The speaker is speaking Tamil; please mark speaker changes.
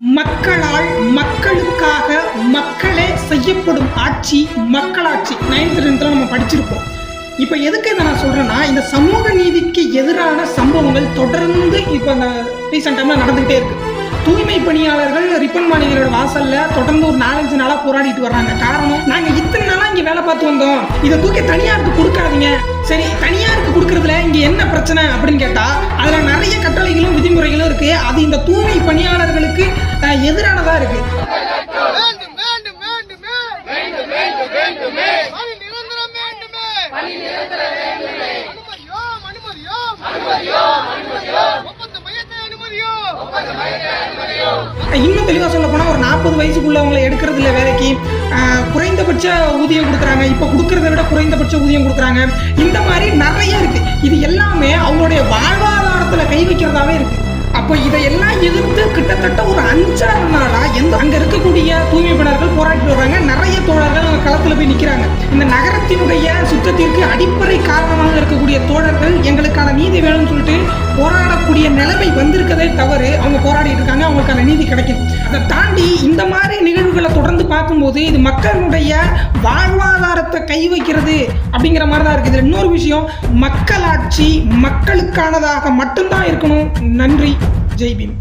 Speaker 1: மக்களால் மக்களுக்காக மக்களே செய்யப்படும் ஆட்சி மக்களாட்சி 9th 10th நம்ம படிச்சிருப்போம். இப்போ எதுக்கு இதை நான் சொல்கிறேன்னா, இந்த சமூக நீதிக்கு எதிரான சம்பவங்கள் தொடர்ந்து இப்போ இந்த ரீசெண்ட் டைமில் நடந்துகிட்டே இருக்கு. தூய்மை பணியாளர்கள் ரிப்பன் மாளிகையோட வாசலில் தொடர்ந்து ஒரு 4-5 நாளாக போராடிட்டு வர்றாங்க. காரணம், நாங்கள் இத்தனை நாளாக இங்கே வேலை பார்த்து வந்தோம், இதை தூக்கி தனியாருக்கு கொடுக்காதீங்க. சரி, தனியாருக்கு கொடுக்கறதுல இங்கே என்ன பிரச்சனை அப்படின்னு கேட்டால், அதில் நிறைய கட்டளைகளும் விதிமுறைகளும் இருக்குது. அது இந்த தூய்மை பணியாளர்களுக்கு எதிரானதாக இருக்குது. இன்னும் தெளிவாக சொல்ல போனால், ஒரு 40 வயசுக்குள்ளவங்களை எடுக்கிறதுல வேலைக்கு குறைந்தபட்ச ஊதியம் கொடுக்குறாங்க. இப்போ கொடுக்கறத விட குறைந்தபட்ச ஊதியம் கொடுக்குறாங்க. இந்த மாதிரி நிறைய இருக்கு. இது எல்லாமே அவங்களுடைய வாழ்வாதாரத்தில் கை வைக்கிறதாவே இருக்கு. அப்போ இதையெல்லாம் எதிர்த்து கிட்டத்தட்ட ஒரு 5-6 நாளாக அங்கே இருக்கக்கூடிய தூய்மை பணியாளர்கள் போராடிட்டு வர்றாங்க. நிறைய தோழர்கள் களத்தில் போய் நிற்கிறாங்க. இந்த நகரத்தினுடைய சுத்தத்திற்கு அடிப்படை காரணமாக இருக்கக்கூடிய தோழர்கள் எங்களுக்கான நீதி வேணும்னு சொல்லிட்டு போராடக்கூடிய நிலைமை வந்திருக்கதே தவறு. அவங்க போராடிட்டு இருக்காங்க, அவங்களுக்கான நீதி கிடைக்கும். அதை தாண்டி இந்த மாதிரி நிகழ்வுகளை தொடர்ந்து பார்க்கும்போது இது மக்களுடைய வாழ்வாதாரத்தை கை வைக்கிறது அப்படிங்கிற மாதிரி தான் இருக்குது. இன்னொரு விஷயம், மக்களாட்சி மக்களுக்கானதாக மட்டும்தான் இருக்கணும். நன்றி. ஜெய் பீம்.